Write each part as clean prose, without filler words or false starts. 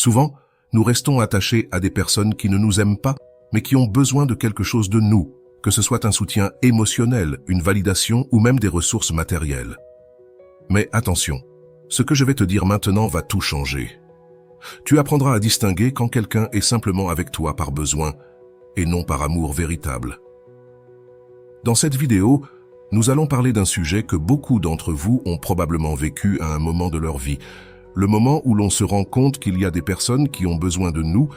Souvent, nous restons attachés à des personnes qui ne nous aiment pas, mais qui ont besoin de quelque chose de nous, que ce soit un soutien émotionnel, une validation ou même des ressources matérielles. Mais attention, ce que je vais te dire maintenant va tout changer. Tu apprendras à distinguer quand quelqu'un est simplement avec toi par besoin et non par amour véritable. Dans cette vidéo, nous allons parler d'un sujet que beaucoup d'entre vous ont probablement vécu à un moment de leur vie, le moment où l'on se rend compte qu'il y a des personnes qui ont besoin de nous,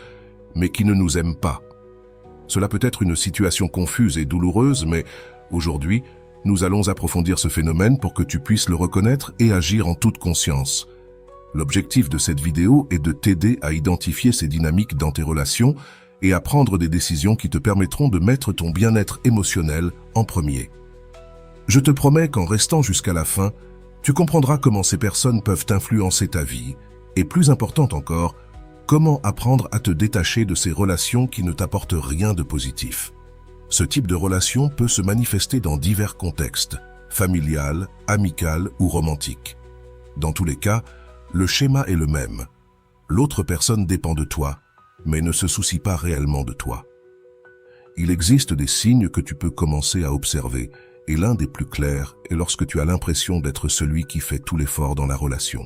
mais qui ne nous aiment pas. Cela peut être une situation confuse et douloureuse, mais aujourd'hui, nous allons approfondir ce phénomène pour que tu puisses le reconnaître et agir en toute conscience. L'objectif de cette vidéo est de t'aider à identifier ces dynamiques dans tes relations et à prendre des décisions qui te permettront de mettre ton bien-être émotionnel en premier. Je te promets qu'en restant jusqu'à la fin, tu comprendras comment ces personnes peuvent influencer ta vie et, plus important encore, comment apprendre à te détacher de ces relations qui ne t'apportent rien de positif. Ce type de relation peut se manifester dans divers contextes, familial, amical ou romantique. Dans tous les cas, le schéma est le même. L'autre personne dépend de toi, mais ne se soucie pas réellement de toi. Il existe des signes que tu peux commencer à observer, et l'un des plus clairs est lorsque tu as l'impression d'être celui qui fait tout l'effort dans la relation.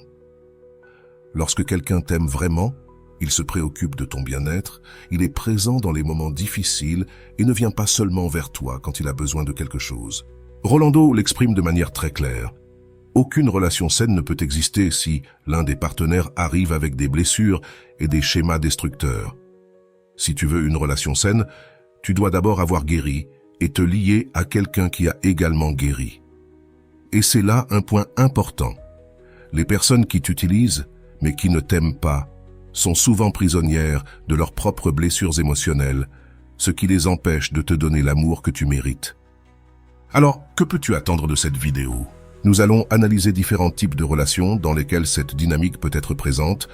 Lorsque quelqu'un t'aime vraiment, il se préoccupe de ton bien-être, il est présent dans les moments difficiles et ne vient pas seulement vers toi quand il a besoin de quelque chose. Rolando l'exprime de manière très claire. Aucune relation saine ne peut exister si l'un des partenaires arrive avec des blessures et des schémas destructeurs. Si tu veux une relation saine, tu dois d'abord avoir guéri et te lier à quelqu'un qui a également guéri. Et c'est là un point important. Les personnes qui t'utilisent, mais qui ne t'aiment pas, sont souvent prisonnières de leurs propres blessures émotionnelles, ce qui les empêche de te donner l'amour que tu mérites. Alors, que peux-tu attendre de cette vidéo? Nous allons analyser différents types de relations dans lesquelles cette dynamique peut être présente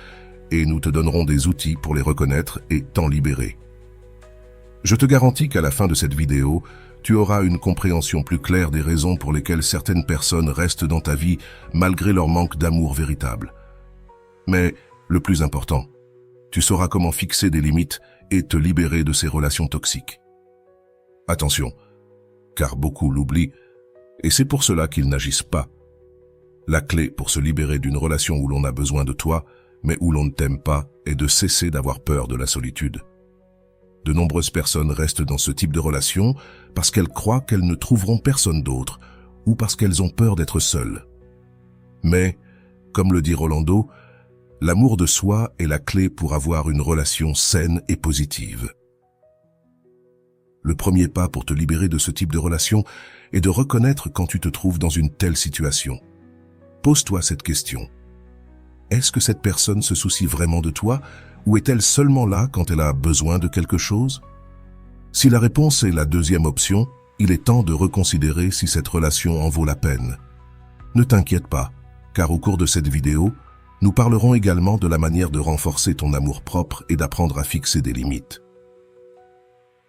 et nous te donnerons des outils pour les reconnaître et t'en libérer. Je te garantis qu'à la fin de cette vidéo, tu auras une compréhension plus claire des raisons pour lesquelles certaines personnes restent dans ta vie malgré leur manque d'amour véritable. Mais le plus important, tu sauras comment fixer des limites et te libérer de ces relations toxiques. Attention, car beaucoup l'oublient, et c'est pour cela qu'ils n'agissent pas. La clé pour se libérer d'une relation où l'on a besoin de toi, mais où l'on ne t'aime pas, est de cesser d'avoir peur de la solitude. De nombreuses personnes restent dans ce type de relation parce qu'elles croient qu'elles ne trouveront personne d'autre ou parce qu'elles ont peur d'être seules. Mais, comme le dit Rolando, l'amour de soi est la clé pour avoir une relation saine et positive. Le premier pas pour te libérer de ce type de relation est de reconnaître quand tu te trouves dans une telle situation. Pose-toi cette question. Est-ce que cette personne se soucie vraiment de toi ou est-elle seulement là quand elle a besoin de quelque chose? Si la réponse est la deuxième option, il est temps de reconsidérer si cette relation en vaut la peine. Ne t'inquiète pas, car au cours de cette vidéo, nous parlerons également de la manière de renforcer ton amour-propre et d'apprendre à fixer des limites.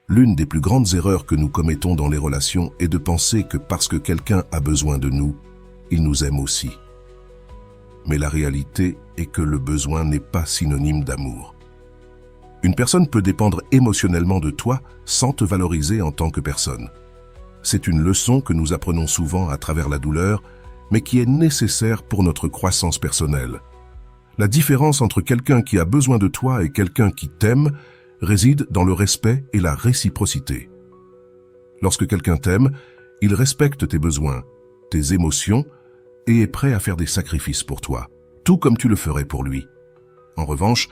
L'une des plus grandes erreurs que nous commettons dans les relations est de penser que parce que quelqu'un a besoin de nous, il nous aime aussi. Mais la réalité est que le besoin n'est pas synonyme d'amour. Une personne peut dépendre émotionnellement de toi sans te valoriser en tant que personne. C'est une leçon que nous apprenons souvent à travers la douleur, mais qui est nécessaire pour notre croissance personnelle. La différence entre quelqu'un qui a besoin de toi et quelqu'un qui t'aime réside dans le respect et la réciprocité. Lorsque quelqu'un t'aime, il respecte tes besoins, tes émotions et est prêt à faire des sacrifices pour toi, tout comme tu le ferais pour lui. En revanche,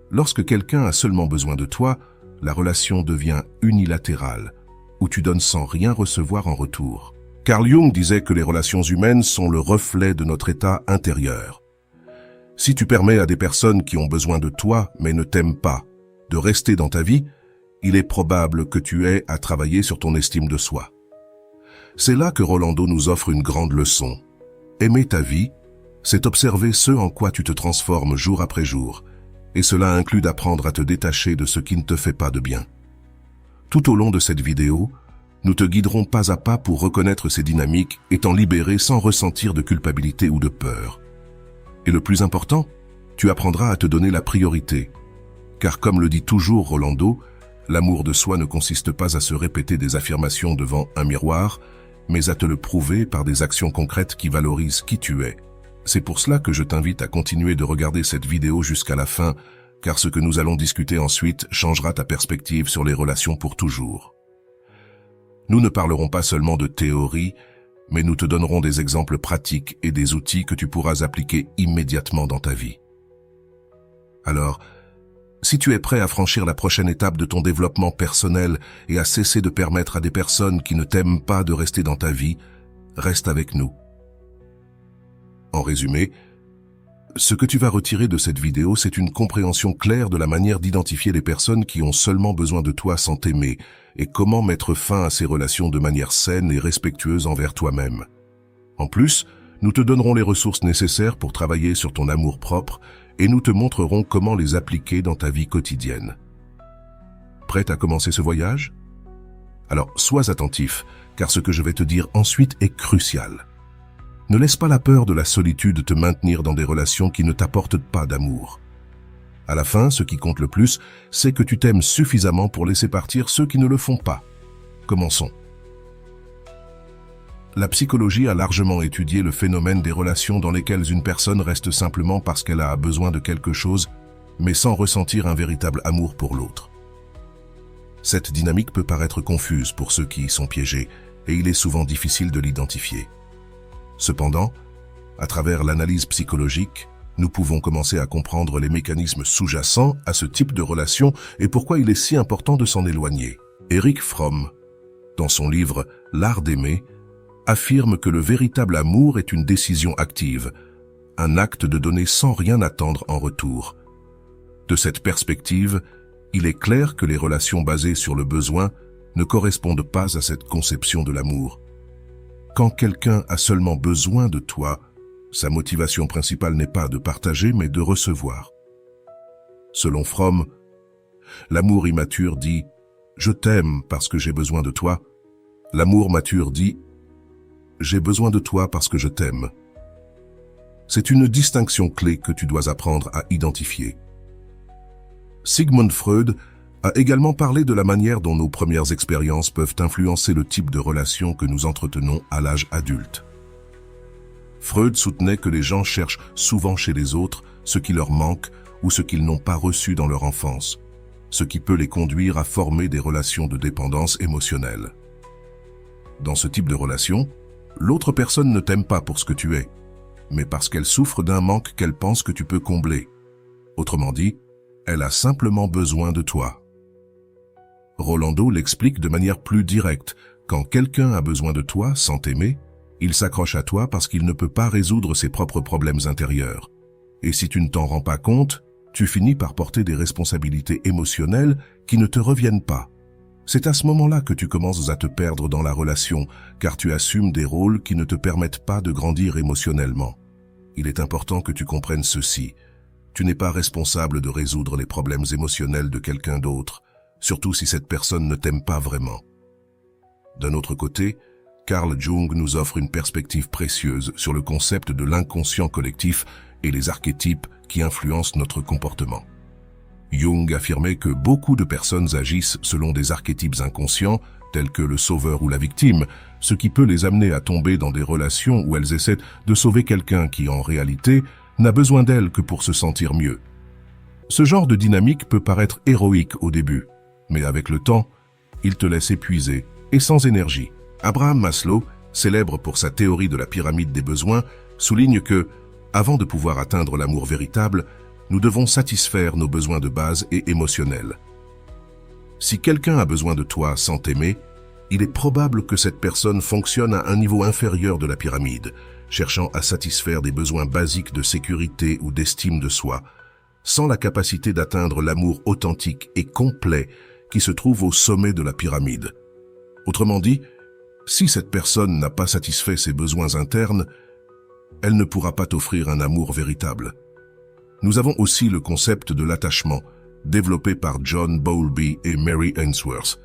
lorsque quelqu'un a seulement besoin de toi, la relation devient unilatérale, où tu donnes sans rien recevoir en retour. Carl Jung disait que les relations humaines sont le reflet de notre état intérieur. Si tu permets à des personnes qui ont besoin de toi mais ne t'aiment pas de rester dans ta vie, il est probable que tu aies à travailler sur ton estime de soi. C'est là que Rolando nous offre une grande leçon. Aimer ta vie, c'est observer ce en quoi tu te transformes jour après jour, et cela inclut d'apprendre à te détacher de ce qui ne te fait pas de bien. Tout au long de cette vidéo, nous te guiderons pas à pas pour reconnaître ces dynamiques et t'en libérer sans ressentir de culpabilité ou de peur. Et le plus important, Tu apprendras à te donner la priorité. Car comme le dit toujours Rolando, l'amour de soi ne consiste pas à se répéter des affirmations devant un miroir, mais à te le prouver par des actions concrètes qui valorisent qui tu es. C'est pour cela que je t'invite à continuer de regarder cette vidéo jusqu'à la fin, car ce que nous allons discuter ensuite changera ta perspective sur les relations pour toujours. Nous ne parlerons pas seulement de théorie, mais nous te donnerons des exemples pratiques et des outils que tu pourras appliquer immédiatement dans ta vie. Alors, si tu es prêt à franchir la prochaine étape de ton développement personnel et à cesser de permettre à des personnes qui ne t'aiment pas de rester dans ta vie, reste avec nous. En résumé, ce que tu vas retirer de cette vidéo, c'est une compréhension claire de la manière d'identifier les personnes qui ont seulement besoin de toi sans t'aimer et comment mettre fin à ces relations de manière saine et respectueuse envers toi-même. En plus, nous te donnerons les ressources nécessaires pour travailler sur ton amour-propre et nous te montrerons comment les appliquer dans ta vie quotidienne. Prête à commencer ce voyage? Alors, sois attentif, car ce que je vais te dire ensuite est crucial. Ne laisse pas la peur de la solitude te maintenir dans des relations qui ne t'apportent pas d'amour. À la fin, ce qui compte le plus, c'est que tu t'aimes suffisamment pour laisser partir ceux qui ne le font pas. Commençons. La psychologie a largement étudié le phénomène des relations dans lesquelles une personne reste simplement parce qu'elle a besoin de quelque chose, mais sans ressentir un véritable amour pour l'autre. Cette dynamique peut paraître confuse pour ceux qui y sont piégés, et il est souvent difficile de l'identifier. Cependant, à travers l'analyse psychologique, nous pouvons commencer à comprendre les mécanismes sous-jacents à ce type de relation et pourquoi il est si important de s'en éloigner. Erich Fromm, dans son livre « L'art d'aimer », affirme que le véritable amour est une décision active, un acte de donner sans rien attendre en retour. De cette perspective, il est clair que les relations basées sur le besoin ne correspondent pas à cette conception de l'amour. Quand quelqu'un a seulement besoin de toi, sa motivation principale n'est pas de partager, mais de recevoir. Selon Fromm, l'amour immature dit « Je t'aime parce que j'ai besoin de toi ». L'amour mature dit « J'ai besoin de toi parce que je t'aime ». C'est une distinction clé que tu dois apprendre à identifier. Sigmund Freud a également parlé de la manière dont nos premières expériences peuvent influencer le type de relation que nous entretenons à l'âge adulte. Freud soutenait que les gens cherchent souvent chez les autres ce qui leur manque ou ce qu'ils n'ont pas reçu dans leur enfance, ce qui peut les conduire à former des relations de dépendance émotionnelle. Dans ce type de relation, l'autre personne ne t'aime pas pour ce que tu es, mais parce qu'elle souffre d'un manque qu'elle pense que tu peux combler. Autrement dit, elle a simplement besoin de toi. Rolando l'explique de manière plus directe. Quand quelqu'un a besoin de toi sans t'aimer, il s'accroche à toi parce qu'il ne peut pas résoudre ses propres problèmes intérieurs. Et si tu ne t'en rends pas compte, tu finis par porter des responsabilités émotionnelles qui ne te reviennent pas. C'est à ce moment-là que tu commences à te perdre dans la relation, car tu assumes des rôles qui ne te permettent pas de grandir émotionnellement. Il est important que tu comprennes ceci. Tu n'es pas responsable de résoudre les problèmes émotionnels de quelqu'un d'autre, surtout si cette personne ne t'aime pas vraiment. D'un autre côté, Carl Jung nous offre une perspective précieuse sur le concept de l'inconscient collectif et les archétypes qui influencent notre comportement. Jung affirmait que beaucoup de personnes agissent selon des archétypes inconscients, tels que le sauveur ou la victime, ce qui peut les amener à tomber dans des relations où elles essaient de sauver quelqu'un qui, en réalité, n'a besoin d'elles que pour se sentir mieux. Ce genre de dynamique peut paraître héroïque au début, mais avec le temps, il te laisse épuisé et sans énergie. Abraham Maslow, célèbre pour sa théorie de la pyramide des besoins, souligne que, avant de pouvoir atteindre l'amour véritable, nous devons satisfaire nos besoins de base et émotionnels. Si quelqu'un a besoin de toi sans t'aimer, il est probable que cette personne fonctionne à un niveau inférieur de la pyramide, cherchant à satisfaire des besoins basiques de sécurité ou d'estime de soi, sans la capacité d'atteindre l'amour authentique et complet qui se trouve au sommet de la pyramide. Autrement dit, si cette personne n'a pas satisfait ses besoins internes, elle ne pourra pas t'offrir un amour véritable. Nous avons aussi le concept de l'attachement, développé par John Bowlby et Mary Ainsworth.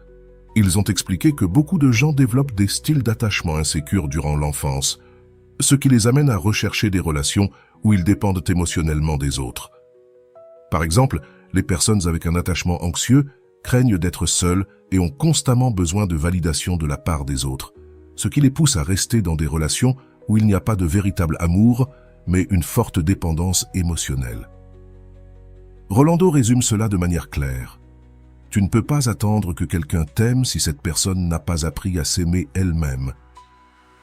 Ils ont expliqué que beaucoup de gens développent des styles d'attachement insécures durant l'enfance, ce qui les amène à rechercher des relations où ils dépendent émotionnellement des autres. Par exemple, les personnes avec un attachement anxieux craignent d'être seules et ont constamment besoin de validation de la part des autres, ce qui les pousse à rester dans des relations où il n'y a pas de véritable amour, mais une forte dépendance émotionnelle. Rolando résume cela de manière claire. Tu ne peux pas attendre que quelqu'un t'aime si cette personne n'a pas appris à s'aimer elle-même.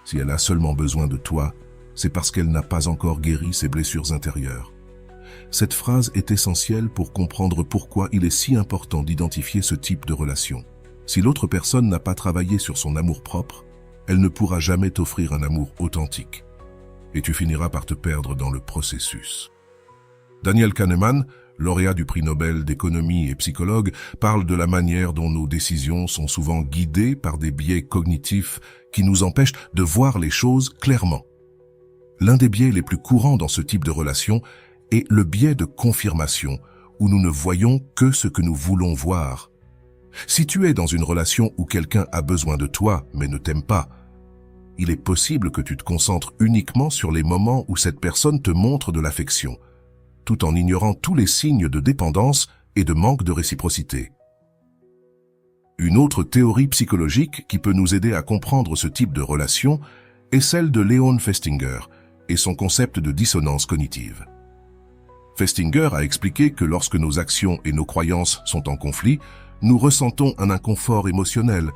Si elle a seulement besoin de toi, c'est parce qu'elle n'a pas encore guéri ses blessures intérieures. Cette phrase est essentielle pour comprendre pourquoi il est si important d'identifier ce type de relation. Si l'autre personne n'a pas travaillé sur son amour-propre, elle ne pourra jamais t'offrir un amour authentique. Et tu finiras par te perdre dans le processus. Daniel Kahneman, lauréat du prix Nobel d'économie et psychologue, parle de la manière dont nos décisions sont souvent guidées par des biais cognitifs qui nous empêchent de voir les choses clairement. L'un des biais les plus courants dans ce type de relation est le biais de confirmation, où nous ne voyons que ce que nous voulons voir. Si tu es dans une relation où quelqu'un a besoin de toi mais ne t'aime pas, il est possible que tu te concentres uniquement sur les moments où cette personne te montre de l'affection, tout en ignorant tous les signes de dépendance et de manque de réciprocité. Une autre théorie psychologique qui peut nous aider à comprendre ce type de relation est celle de Leon Festinger et son concept de dissonance cognitive. Festinger a expliqué que lorsque nos actions et nos croyances sont en conflit, nous ressentons un inconfort émotionnel,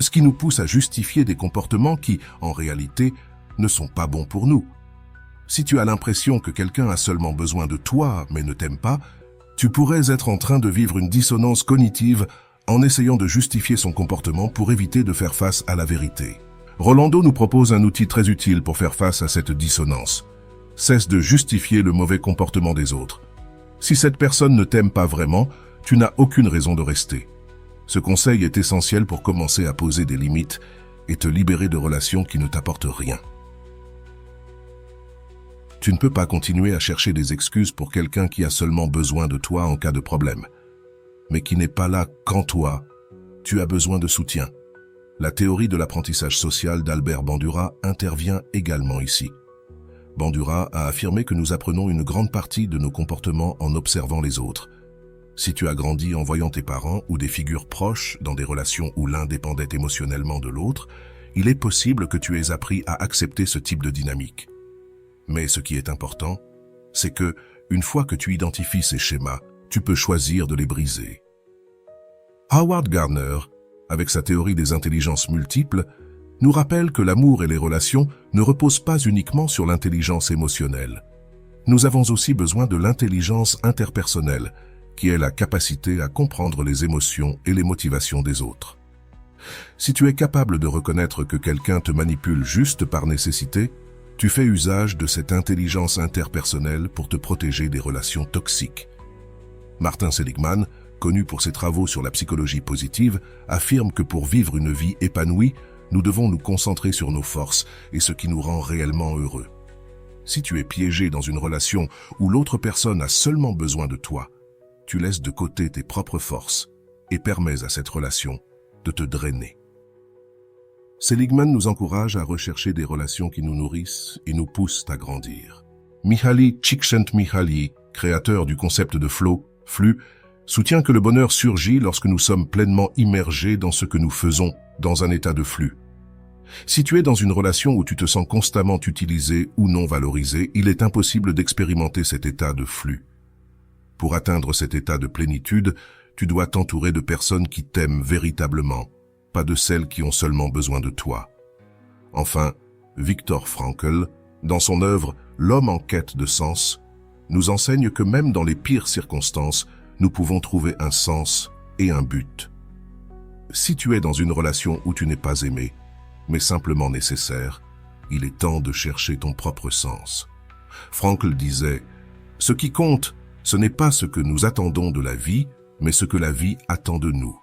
ce qui nous pousse à justifier des comportements qui, en réalité, ne sont pas bons pour nous. Si tu as l'impression que quelqu'un a seulement besoin de toi mais ne t'aime pas, tu pourrais être en train de vivre une dissonance cognitive en essayant de justifier son comportement pour éviter de faire face à la vérité. Rolando nous propose un outil très utile pour faire face à cette dissonance. Cesse de justifier le mauvais comportement des autres. Si cette personne ne t'aime pas vraiment, tu n'as aucune raison de rester. Ce conseil est essentiel pour commencer à poser des limites et te libérer de relations qui ne t'apportent rien. Tu ne peux pas continuer à chercher des excuses pour quelqu'un qui a seulement besoin de toi en cas de problème, mais qui n'est pas là quand toi, tu as besoin de soutien. La théorie de l'apprentissage social d'Albert Bandura intervient également ici. Bandura a affirmé que nous apprenons une grande partie de nos comportements en observant les autres. Si tu as grandi en voyant tes parents ou des figures proches dans des relations où l'un dépendait émotionnellement de l'autre, il est possible que tu aies appris à accepter ce type de dynamique. Mais ce qui est important, c'est que, une fois que tu identifies ces schémas, tu peux choisir de les briser. Howard Gardner, avec sa théorie des intelligences multiples, nous rappelle que l'amour et les relations ne reposent pas uniquement sur l'intelligence émotionnelle. Nous avons aussi besoin de l'intelligence interpersonnelle, qui est la capacité à comprendre les émotions et les motivations des autres. Si tu es capable de reconnaître que quelqu'un te manipule juste par nécessité, tu fais usage de cette intelligence interpersonnelle pour te protéger des relations toxiques. Martin Seligman, connu pour ses travaux sur la psychologie positive, affirme que pour vivre une vie épanouie, nous devons nous concentrer sur nos forces et ce qui nous rend réellement heureux. Si tu es piégé dans une relation où l'autre personne a seulement besoin de toi, tu laisses de côté tes propres forces et permets à cette relation de te drainer. Seligman nous encourage à rechercher des relations qui nous nourrissent et nous poussent à grandir. Mihaly Csikszentmihalyi, créateur du concept de flow, flux, soutient que le bonheur surgit lorsque nous sommes pleinement immergés dans ce que nous faisons, dans un état de flux. Si tu es dans une relation où tu te sens constamment utilisé ou non valorisé, il est impossible d'expérimenter cet état de flux. Pour atteindre cet état de plénitude, tu dois t'entourer de personnes qui t'aiment véritablement, pas de celles qui ont seulement besoin de toi. Enfin, Viktor Frankl, dans son œuvre « L'homme en quête de sens », nous enseigne que même dans les pires circonstances, nous pouvons trouver un sens et un but. Si tu es dans une relation où tu n'es pas aimé, mais simplement nécessaire, il est temps de chercher ton propre sens. Frankl disait « Ce qui compte, ce n'est pas ce que nous attendons de la vie, mais ce que la vie attend de nous. »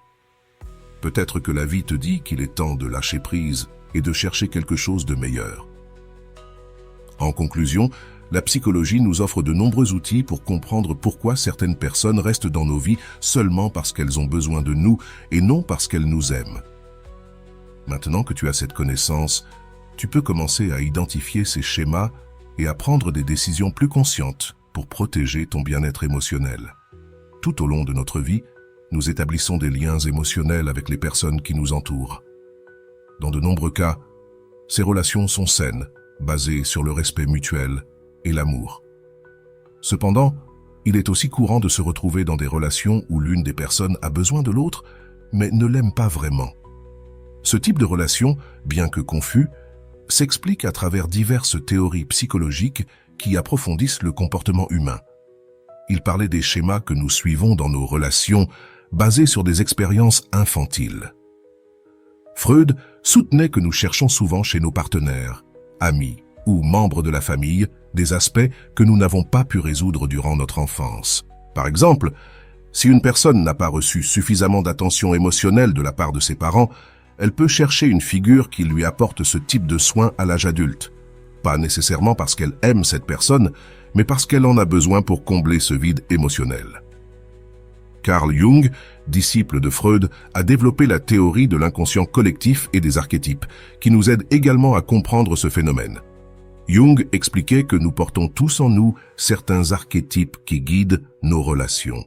Peut-être que la vie te dit qu'il est temps de lâcher prise et de chercher quelque chose de meilleur. En conclusion, la psychologie nous offre de nombreux outils pour comprendre pourquoi certaines personnes restent dans nos vies seulement parce qu'elles ont besoin de nous et non parce qu'elles nous aiment. Maintenant que tu as cette connaissance, tu peux commencer à identifier ces schémas et à prendre des décisions plus conscientes pour protéger ton bien-être émotionnel. tout au long de notre vie, nous établissons des liens émotionnels avec les personnes qui nous entourent. Dans de nombreux cas, ces relations sont saines, basées sur le respect mutuel et l'amour. Cependant, il est aussi courant de se retrouver dans des relations où l'une des personnes a besoin de l'autre, mais ne l'aime pas vraiment. Ce type de relation, bien que confus, s'explique à travers diverses théories psychologiques qui approfondissent le comportement humain. Il parlait des schémas que nous suivons dans nos relations basés sur des expériences infantiles. Freud soutenait que nous cherchons souvent chez nos partenaires, amis ou membres de la famille des aspects que nous n'avons pas pu résoudre durant notre enfance. Par exemple, si une personne n'a pas reçu suffisamment d'attention émotionnelle de la part de ses parents, elle peut chercher une figure qui lui apporte ce type de soins à l'âge adulte. Pas nécessairement parce qu'elle aime cette personne, mais parce qu'elle en a besoin pour combler ce vide émotionnel. Carl Jung, disciple de Freud, a développé la théorie de l'inconscient collectif et des archétypes, qui nous aide également à comprendre ce phénomène. Jung expliquait que nous portons tous en nous certains archétypes qui guident nos relations.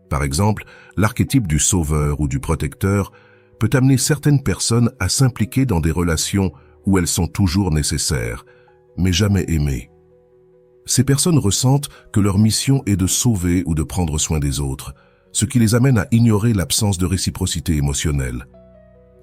Par exemple, l'archétype du sauveur ou du protecteur peut amener certaines personnes à s'impliquer dans des relations où elles sont toujours nécessaires, mais jamais aimées. Ces personnes ressentent que leur mission est de sauver ou de prendre soin des autres, ce qui les amène à ignorer l'absence de réciprocité émotionnelle.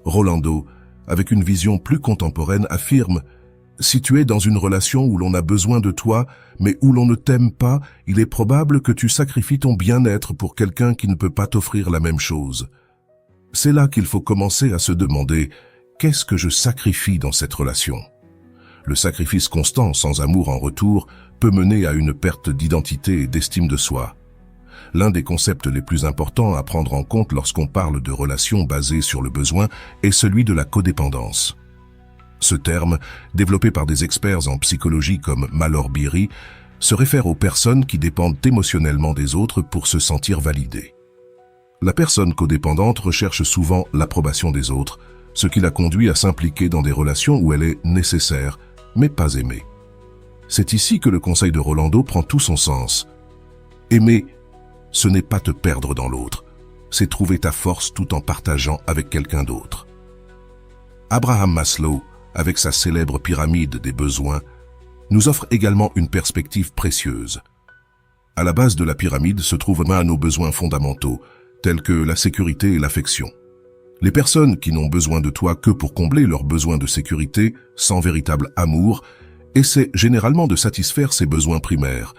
Rolando, avec une vision plus contemporaine, affirme « Si tu es dans une relation où l'on a besoin de toi, mais où l'on ne t'aime pas, il est probable que tu sacrifies ton bien-être pour quelqu'un qui ne peut pas t'offrir la même chose. » C'est là qu'il faut commencer à se demander « Qu'est-ce que je sacrifie dans cette relation ?» Le sacrifice constant, sans amour en retour, peut mener à une perte d'identité et d'estime de soi. L'un des concepts les plus importants à prendre en compte lorsqu'on parle de relations basées sur le besoin est celui de la codépendance. Ce terme, développé par des experts en psychologie comme Malor Beery, se réfère aux personnes qui dépendent émotionnellement des autres pour se sentir validées. La personne codépendante recherche souvent l'approbation des autres, ce qui la conduit à s'impliquer dans des relations où elle est nécessaire, mais pas aimée. C'est ici que le conseil de Rolando prend tout son sens. Aimer, ce n'est pas te perdre dans l'autre, c'est trouver ta force tout en partageant avec quelqu'un d'autre. Abraham Maslow, avec sa célèbre pyramide des besoins, nous offre également une perspective précieuse. À la base de la pyramide se trouvent nos besoins fondamentaux, tels que la sécurité et l'affection. Les personnes qui n'ont besoin de toi que pour combler leurs besoins de sécurité, sans véritable amour, essaient généralement de satisfaire ces besoins primaires,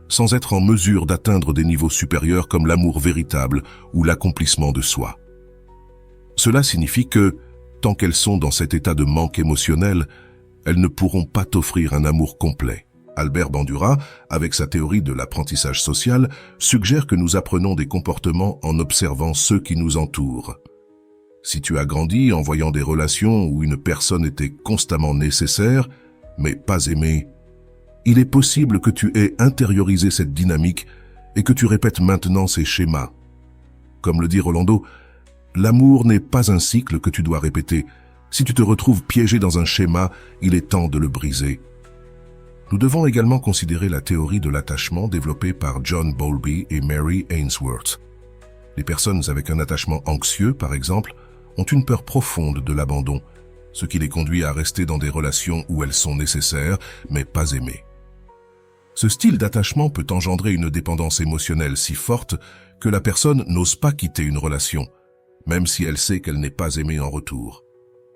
sans être en mesure d'atteindre des niveaux supérieurs comme l'amour véritable ou l'accomplissement de soi. Cela signifie que, tant qu'elles sont dans cet état de manque émotionnel, elles ne pourront pas t'offrir un amour complet. Albert Bandura, avec sa théorie de l'apprentissage social, suggère que nous apprenons des comportements en observant ceux qui nous entourent. Si tu as grandi en voyant des relations où une personne était constamment nécessaire, mais pas aimée, il est possible que tu aies intériorisé cette dynamique et que tu répètes maintenant ces schémas. Comme le dit Rolando, l'amour n'est pas un cycle que tu dois répéter. Si tu te retrouves piégé dans un schéma, il est temps de le briser. Nous devons également considérer la théorie de l'attachement développée par John Bowlby et Mary Ainsworth. Les personnes avec un attachement anxieux, par exemple, ont une peur profonde de l'abandon, ce qui les conduit à rester dans des relations où elles sont nécessaires, mais pas aimées. Ce style d'attachement peut engendrer une dépendance émotionnelle si forte que la personne n'ose pas quitter une relation, même si elle sait qu'elle n'est pas aimée en retour.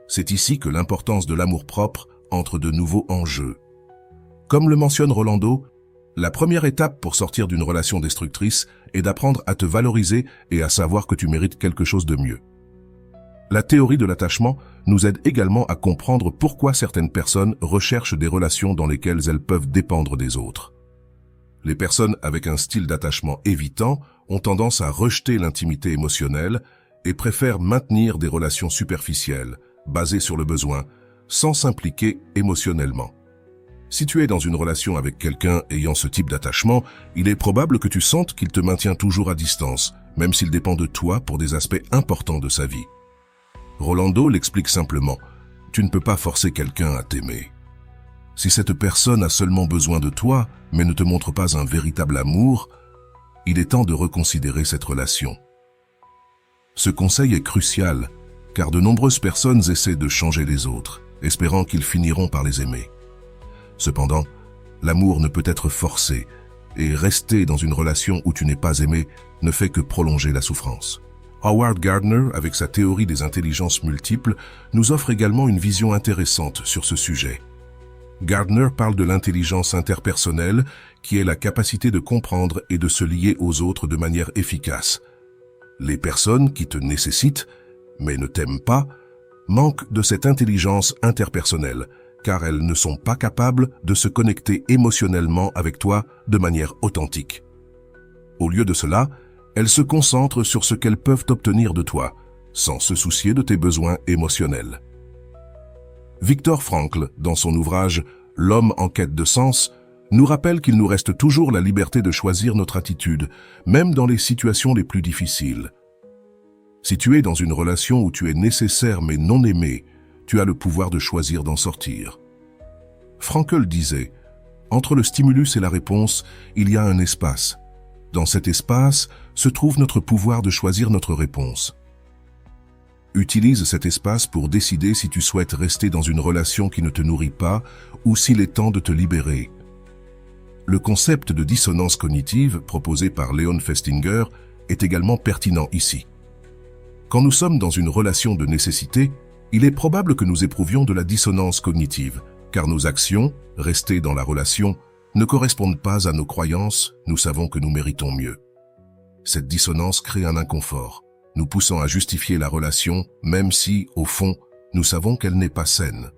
C'est ici que l'importance de l'amour-propre entre de nouveau en jeu. Comme le mentionne Rolando, la première étape pour sortir d'une relation destructrice est d'apprendre à te valoriser et à savoir que tu mérites quelque chose de mieux. La théorie de l'attachement nous aide également à comprendre pourquoi certaines personnes recherchent des relations dans lesquelles elles peuvent dépendre des autres. Les personnes avec un style d'attachement évitant ont tendance à rejeter l'intimité émotionnelle et préfèrent maintenir des relations superficielles, basées sur le besoin, sans s'impliquer émotionnellement. Si tu es dans une relation avec quelqu'un ayant ce type d'attachement, il est probable que tu sentes qu'il te maintient toujours à distance, même s'il dépend de toi pour des aspects importants de sa vie. Rolando l'explique simplement, tu ne peux pas forcer quelqu'un à t'aimer. Si cette personne a seulement besoin de toi, mais ne te montre pas un véritable amour, il est temps de reconsidérer cette relation. Ce conseil est crucial, car de nombreuses personnes essaient de changer les autres, espérant qu'ils finiront par les aimer. Cependant, l'amour ne peut être forcé, et rester dans une relation où tu n'es pas aimé ne fait que prolonger la souffrance. Howard Gardner, avec sa théorie des intelligences multiples, nous offre également une vision intéressante sur ce sujet. Gardner parle de l'intelligence interpersonnelle, qui est la capacité de comprendre et de se lier aux autres de manière efficace. Les personnes qui te nécessitent, mais ne t'aiment pas, manquent de cette intelligence interpersonnelle, car elles ne sont pas capables de se connecter émotionnellement avec toi de manière authentique. Au lieu de cela, elles se concentrent sur ce qu'elles peuvent obtenir de toi, sans se soucier de tes besoins émotionnels. Viktor Frankl, dans son ouvrage « L'homme en quête de sens », nous rappelle qu'il nous reste toujours la liberté de choisir notre attitude, même dans les situations les plus difficiles. Si tu es dans une relation où tu es nécessaire mais non aimé, tu as le pouvoir de choisir d'en sortir. Frankl disait « Entre le stimulus et la réponse, il y a un espace. Dans cet espace se trouve notre pouvoir de choisir notre réponse. » Utilise cet espace pour décider si tu souhaites rester dans une relation qui ne te nourrit pas ou s'il est temps de te libérer. Le concept de dissonance cognitive proposé par Leon Festinger est également pertinent ici. Quand nous sommes dans une relation de nécessité, il est probable que nous éprouvions de la dissonance cognitive, car nos actions, restées dans la relation, ne correspondent pas à nos croyances, nous savons que nous méritons mieux. Cette dissonance crée un inconfort, nous poussant à justifier la relation, même si, au fond, nous savons qu'elle n'est pas saine.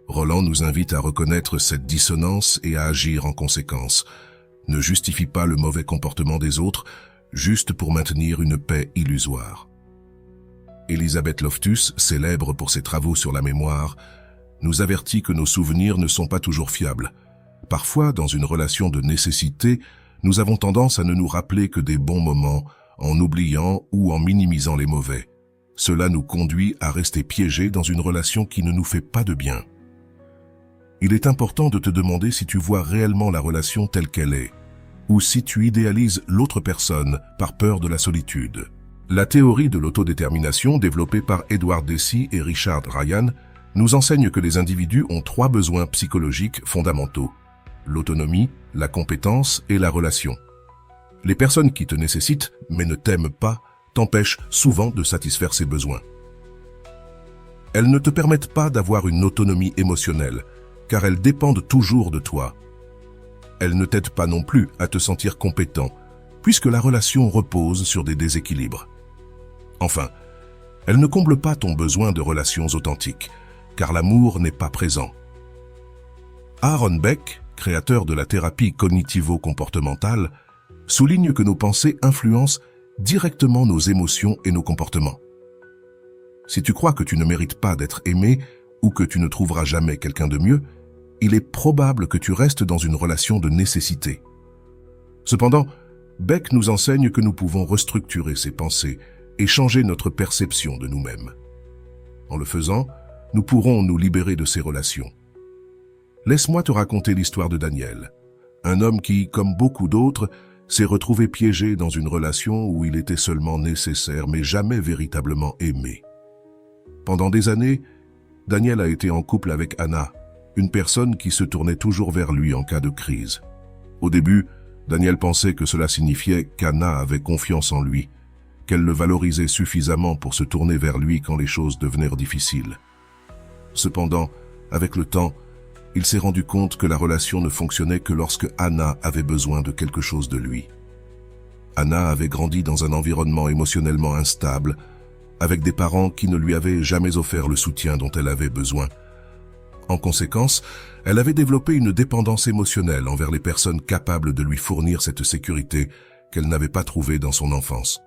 Roland nous invite à reconnaître cette dissonance et à agir en conséquence. Ne justifie pas le mauvais comportement des autres, juste pour maintenir une paix illusoire. Elisabeth Loftus, célèbre pour ses travaux sur la mémoire, nous avertit que nos souvenirs ne sont pas toujours fiables. Parfois, dans une relation de nécessité, nous avons tendance à ne nous rappeler que des bons moments, en oubliant ou en minimisant les mauvais. Cela nous conduit à rester piégés dans une relation qui ne nous fait pas de bien. Il est important de te demander si tu vois réellement la relation telle qu'elle est, ou si tu idéalises l'autre personne par peur de la solitude. La théorie de l'autodétermination développée par Edward Deci et Richard Ryan nous enseigne que les individus ont 3 besoins psychologiques fondamentaux: l'autonomie, la compétence et la relation. Les personnes qui te nécessitent, mais ne t'aiment pas, t'empêchent souvent de satisfaire ces besoins. Elles ne te permettent pas d'avoir une autonomie émotionnelle, car elles dépendent toujours de toi. Elles ne t'aident pas non plus à te sentir compétent, puisque la relation repose sur des déséquilibres. Enfin, elles ne comblent pas ton besoin de relations authentiques, car l'amour n'est pas présent. Aaron Beck, créateur de la thérapie cognitivo-comportementale, souligne que nos pensées influencent directement nos émotions et nos comportements. Si tu crois que tu ne mérites pas d'être aimé ou que tu ne trouveras jamais quelqu'un de mieux, il est probable que tu restes dans une relation de nécessité. Cependant, Beck nous enseigne que nous pouvons restructurer ces pensées et changer notre perception de nous-mêmes. En le faisant, nous pourrons nous libérer de ces relations. Laisse-moi te raconter l'histoire de Daniel, un homme qui, comme beaucoup d'autres, s'est retrouvé piégé dans une relation où il était seulement nécessaire mais jamais véritablement aimé. Pendant des années, Daniel a été en couple avec Anna, une personne qui se tournait toujours vers lui en cas de crise. Au début, Daniel pensait que cela signifiait qu'Anna avait confiance en lui, qu'elle le valorisait suffisamment pour se tourner vers lui quand les choses devenaient difficiles. Cependant, avec le temps, il s'est rendu compte que la relation ne fonctionnait que lorsque Anna avait besoin de quelque chose de lui. Anna avait grandi dans un environnement émotionnellement instable, avec des parents qui ne lui avaient jamais offert le soutien dont elle avait besoin. En conséquence, elle avait développé une dépendance émotionnelle envers les personnes capables de lui fournir cette sécurité qu'elle n'avait pas trouvée dans son enfance.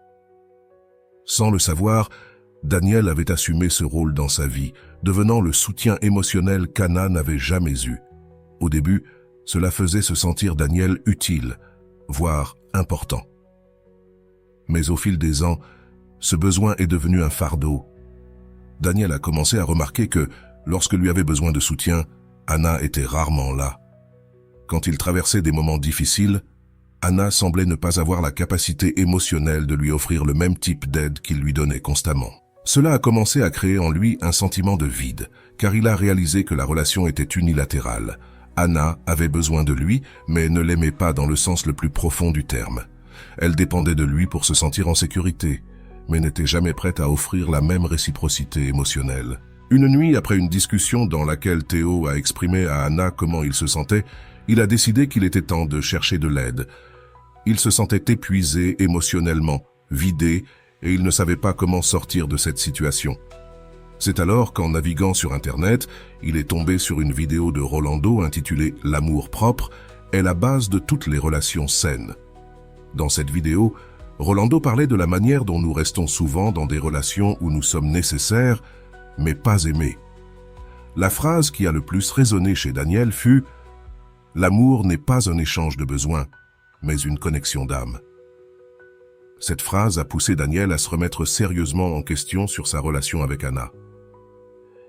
Sans le savoir, Daniel avait assumé ce rôle dans sa vie, devenant le soutien émotionnel qu'Anna n'avait jamais eu. Au début, cela faisait se sentir Daniel utile, voire important. Mais au fil des ans, ce besoin est devenu un fardeau. Daniel a commencé à remarquer que, lorsque lui avait besoin de soutien, Anna était rarement là. Quand il traversait des moments difficiles, Anna semblait ne pas avoir la capacité émotionnelle de lui offrir le même type d'aide qu'il lui donnait constamment. Cela a commencé à créer en lui un sentiment de vide, car il a réalisé que la relation était unilatérale. Anna avait besoin de lui, mais ne l'aimait pas dans le sens le plus profond du terme. Elle dépendait de lui pour se sentir en sécurité, mais n'était jamais prête à offrir la même réciprocité émotionnelle. Une nuit, après une discussion dans laquelle Théo a exprimé à Anna comment il se sentait, il a décidé qu'il était temps de chercher de l'aide. Il se sentait épuisé émotionnellement, vidé, et il ne savait pas comment sortir de cette situation. C'est alors qu'en naviguant sur Internet, il est tombé sur une vidéo de Rolando intitulée « L'amour propre » est la base de toutes les relations saines. Dans cette vidéo, Rolando parlait de la manière dont nous restons souvent dans des relations où nous sommes nécessaires, mais pas aimés. La phrase qui a le plus résonné chez Daniel fut « L'amour n'est pas un échange de besoins, mais une connexion d'âme ». Cette phrase a poussé Daniel à se remettre sérieusement en question sur sa relation avec Anna.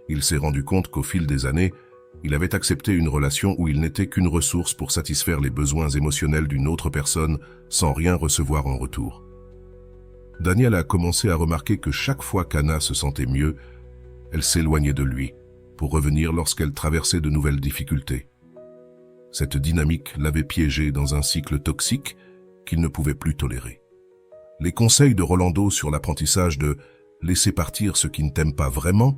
Il s'est rendu compte qu'au fil des années, il avait accepté une relation où il n'était qu'une ressource pour satisfaire les besoins émotionnels d'une autre personne sans rien recevoir en retour. Daniel a commencé à remarquer que chaque fois qu'Anna se sentait mieux, elle s'éloignait de lui pour revenir lorsqu'elle traversait de nouvelles difficultés. Cette dynamique l'avait piégé dans un cycle toxique qu'il ne pouvait plus tolérer. Les conseils de Rolando sur l'apprentissage de « laisser partir ce qui ne t'aime pas vraiment »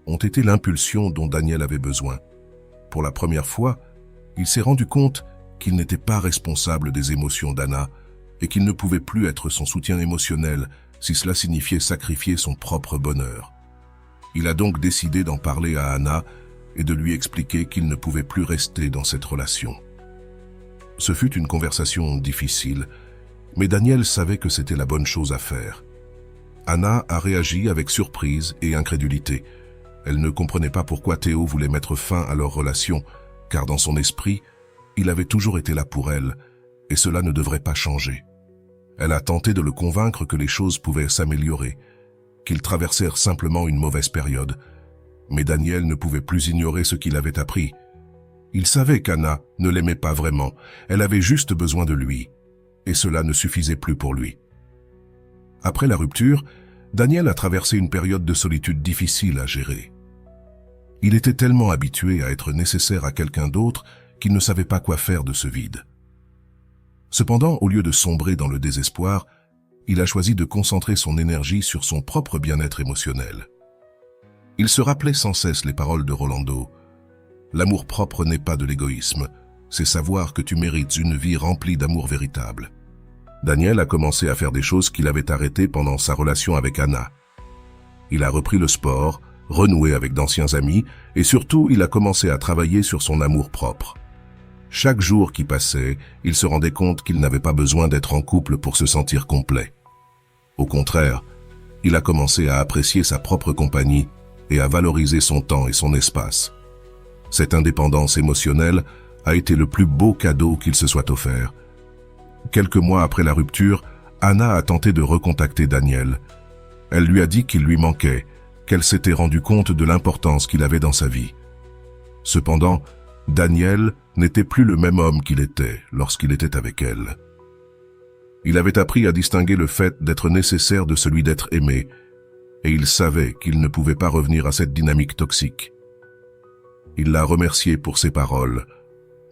ont été l'impulsion dont Daniel avait besoin. Pour la première fois, il s'est rendu compte qu'il n'était pas responsable des émotions d'Anna et qu'il ne pouvait plus être son soutien émotionnel si cela signifiait sacrifier son propre bonheur. Il a donc décidé d'en parler à Anna et de lui expliquer qu'il ne pouvait plus rester dans cette relation. Ce fut une conversation difficile, mais Daniel savait que c'était la bonne chose à faire. Anna a réagi avec surprise et incrédulité. Elle ne comprenait pas pourquoi Théo voulait mettre fin à leur relation, car dans son esprit, il avait toujours été là pour elle, et cela ne devrait pas changer. Elle a tenté de le convaincre que les choses pouvaient s'améliorer, qu'ils traversèrent simplement une mauvaise période. Mais Daniel ne pouvait plus ignorer ce qu'il avait appris. Il savait qu'Anna ne l'aimait pas vraiment, elle avait juste besoin de lui, et cela ne suffisait plus pour lui. Après la rupture, Daniel a traversé une période de solitude difficile à gérer. Il était tellement habitué à être nécessaire à quelqu'un d'autre qu'il ne savait pas quoi faire de ce vide. Cependant, au lieu de sombrer dans le désespoir, il a choisi de concentrer son énergie sur son propre bien-être émotionnel. Il se rappelait sans cesse les paroles de Rolando. « L'amour-propre n'est pas de l'égoïsme, c'est savoir que tu mérites une vie remplie d'amour véritable. » Daniel a commencé à faire des choses qu'il avait arrêtées pendant sa relation avec Anna. Il a repris le sport, renoué avec d'anciens amis et surtout il a commencé à travailler sur son amour-propre. Chaque jour qui passait, il se rendait compte qu'il n'avait pas besoin d'être en couple pour se sentir complet. Au contraire, il a commencé à apprécier sa propre compagnie et à valoriser son temps et son espace. Cette indépendance émotionnelle a été le plus beau cadeau qu'il se soit offert. Quelques mois après la rupture, Anna a tenté de recontacter Daniel. Elle lui a dit qu'il lui manquait, qu'elle s'était rendu compte de l'importance qu'il avait dans sa vie. Cependant, Daniel n'était plus le même homme qu'il était lorsqu'il était avec elle. Il avait appris à distinguer le fait d'être nécessaire de celui d'être aimé, et il savait qu'il ne pouvait pas revenir à cette dynamique toxique. Il l'a remercié pour ses paroles,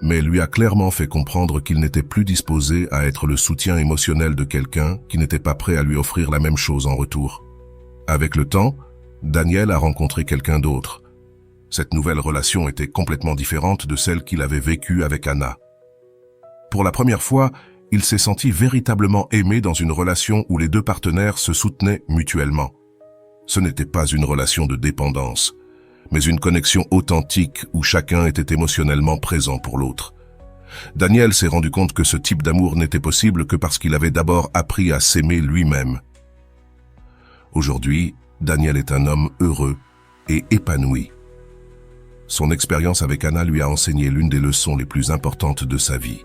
mais lui a clairement fait comprendre qu'il n'était plus disposé à être le soutien émotionnel de quelqu'un qui n'était pas prêt à lui offrir la même chose en retour. Avec le temps, Daniel a rencontré quelqu'un d'autre. Cette nouvelle relation était complètement différente de celle qu'il avait vécue avec Anna. Pour la première fois, il s'est senti véritablement aimé dans une relation où les deux partenaires se soutenaient mutuellement. Ce n'était pas une relation de dépendance, mais une connexion authentique où chacun était émotionnellement présent pour l'autre. Daniel s'est rendu compte que ce type d'amour n'était possible que parce qu'il avait d'abord appris à s'aimer lui-même. Aujourd'hui, Daniel est un homme heureux et épanoui. Son expérience avec Anna lui a enseigné l'une des leçons les plus importantes de sa vie.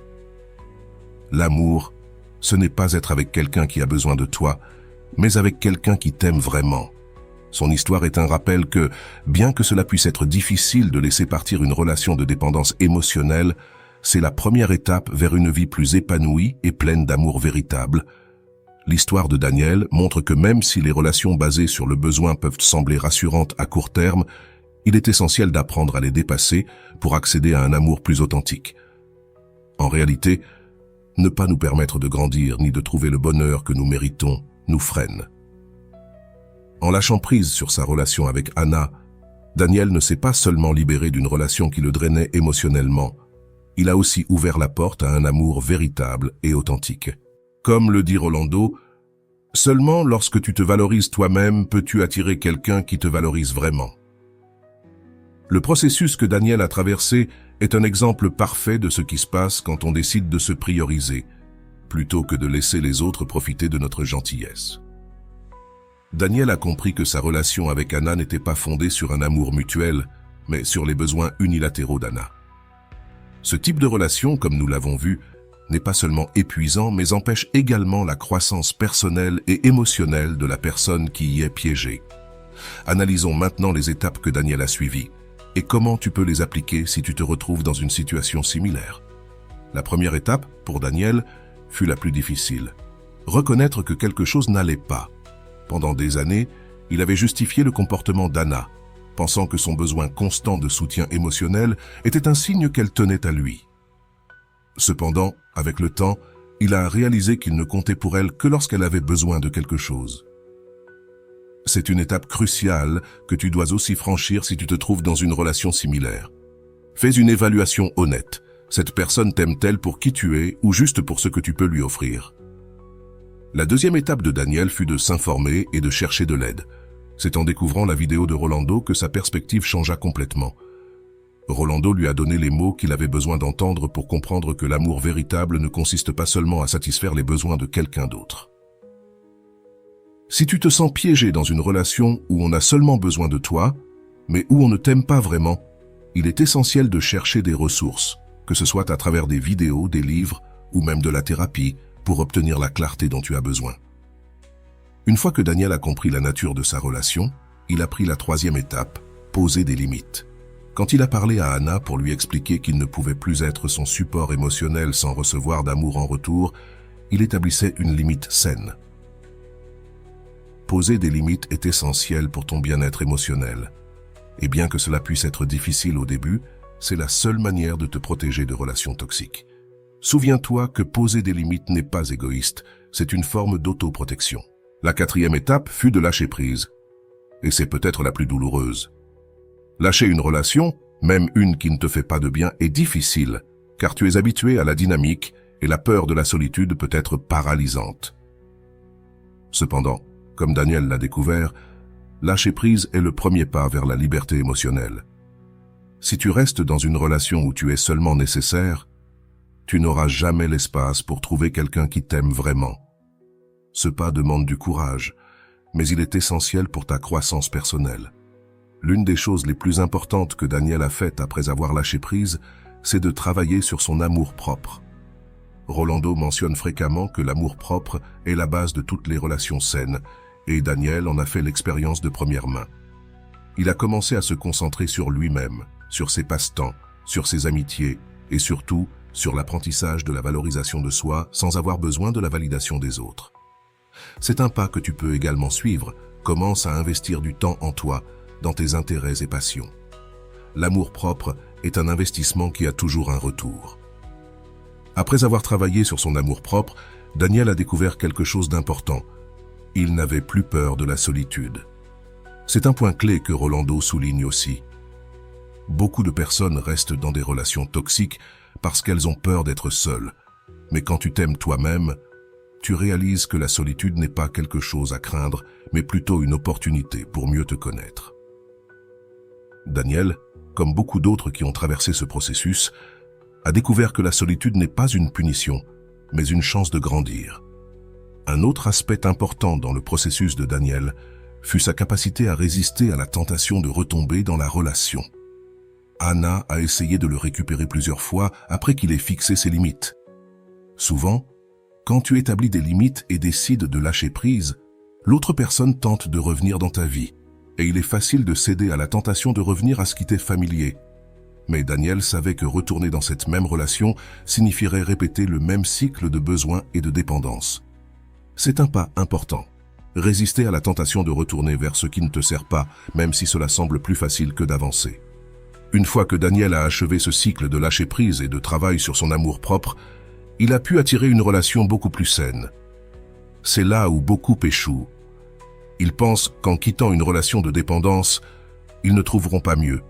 L'amour, ce n'est pas être avec quelqu'un qui a besoin de toi, mais avec quelqu'un qui t'aime vraiment. Son histoire est un rappel que, bien que cela puisse être difficile de laisser partir une relation de dépendance émotionnelle, c'est la première étape vers une vie plus épanouie et pleine d'amour véritable. L'histoire de Daniel montre que même si les relations basées sur le besoin peuvent sembler rassurantes à court terme, il est essentiel d'apprendre à les dépasser pour accéder à un amour plus authentique. En réalité, ne pas nous permettre de grandir ni de trouver le bonheur que nous méritons nous freine. En lâchant prise sur sa relation avec Anna, Daniel ne s'est pas seulement libéré d'une relation qui le drainait émotionnellement, il a aussi ouvert la porte à un amour véritable et authentique. Comme le dit Rolando, « Seulement lorsque tu te valorises toi-même peux-tu attirer quelqu'un qui te valorise vraiment. » Le processus que Daniel a traversé est un exemple parfait de ce qui se passe quand on décide de se prioriser, plutôt que de laisser les autres profiter de notre gentillesse. Daniel a compris que sa relation avec Anna n'était pas fondée sur un amour mutuel, mais sur les besoins unilatéraux d'Anna. Ce type de relation, comme nous l'avons vu, n'est pas seulement épuisant, mais empêche également la croissance personnelle et émotionnelle de la personne qui y est piégée. Analysons maintenant les étapes que Daniel a suivies et comment tu peux les appliquer si tu te retrouves dans une situation similaire. La première étape, pour Daniel, fut la plus difficile. Reconnaître que quelque chose n'allait pas. Pendant des années, il avait justifié le comportement d'Anna, pensant que son besoin constant de soutien émotionnel était un signe qu'elle tenait à lui. Cependant, avec le temps, il a réalisé qu'il ne comptait pour elle que lorsqu'elle avait besoin de quelque chose. C'est une étape cruciale que tu dois aussi franchir si tu te trouves dans une relation similaire. Fais une évaluation honnête. Cette personne t'aime-t-elle pour qui tu es ou juste pour ce que tu peux lui offrir? La deuxième étape de Daniel fut de s'informer et de chercher de l'aide. C'est en découvrant la vidéo de Rolando que sa perspective changea complètement. Rolando lui a donné les mots qu'il avait besoin d'entendre pour comprendre que l'amour véritable ne consiste pas seulement à satisfaire les besoins de quelqu'un d'autre. Si tu te sens piégé dans une relation où on a seulement besoin de toi, mais où on ne t'aime pas vraiment, il est essentiel de chercher des ressources, que ce soit à travers des vidéos, des livres ou même de la thérapie, pour obtenir la clarté dont tu as besoin. Une fois que Daniel a compris la nature de sa relation, il a pris la troisième étape, poser des limites. Quand il a parlé à Anna pour lui expliquer qu'il ne pouvait plus être son support émotionnel sans recevoir d'amour en retour, il établissait une limite saine. Poser des limites est essentiel pour ton bien-être émotionnel. Et bien que cela puisse être difficile au début, c'est la seule manière de te protéger de relations toxiques. Souviens-toi que poser des limites n'est pas égoïste, c'est une forme d'autoprotection. La quatrième étape fut de lâcher prise. Et c'est peut-être la plus douloureuse. Lâcher une relation, même une qui ne te fait pas de bien, est difficile, car tu es habitué à la dynamique et la peur de la solitude peut être paralysante. Cependant, comme Daniel l'a découvert, lâcher prise est le premier pas vers la liberté émotionnelle. Si tu restes dans une relation où tu es seulement nécessaire, tu n'auras jamais l'espace pour trouver quelqu'un qui t'aime vraiment. Ce pas demande du courage, mais il est essentiel pour ta croissance personnelle. L'une des choses les plus importantes que Daniel a faites après avoir lâché prise, c'est de travailler sur son amour-propre. Rolando mentionne fréquemment que l'amour-propre est la base de toutes les relations saines, et Daniel en a fait l'expérience de première main. Il a commencé à se concentrer sur lui-même, sur ses passe-temps, sur ses amitiés, et surtout sur l'apprentissage de la valorisation de soi sans avoir besoin de la validation des autres. C'est un pas que tu peux également suivre. Commence à investir du temps en toi, dans tes intérêts et passions. L'amour-propre est un investissement qui a toujours un retour. Après avoir travaillé sur son amour-propre, Daniel a découvert quelque chose d'important. Il n'avait plus peur de la solitude. C'est un point clé que Rolando souligne aussi. Beaucoup de personnes restent dans des relations toxiques parce qu'elles ont peur d'être seules. Mais quand tu t'aimes toi-même, tu réalises que la solitude n'est pas quelque chose à craindre, mais plutôt une opportunité pour mieux te connaître. Daniel, comme beaucoup d'autres qui ont traversé ce processus, a découvert que la solitude n'est pas une punition, mais une chance de grandir. Un autre aspect important dans le processus de Daniel fut sa capacité à résister à la tentation de retomber dans la relation. Anna a essayé de le récupérer plusieurs fois après qu'il ait fixé ses limites. Souvent, quand tu établis des limites et décides de lâcher prise, l'autre personne tente de revenir dans ta vie, et il est facile de céder à la tentation de revenir à ce qui t'est familier. Mais Daniel savait que retourner dans cette même relation signifierait répéter le même cycle de besoins et de dépendance. C'est un pas important. Résister à la tentation de retourner vers ce qui ne te sert pas, même si cela semble plus facile que d'avancer. Une fois que Daniel a achevé ce cycle de lâcher-prise et de travail sur son amour-propre, il a pu attirer une relation beaucoup plus saine. C'est là où beaucoup échouent. Ils pensent qu'en quittant une relation de dépendance, ils ne trouveront pas mieux.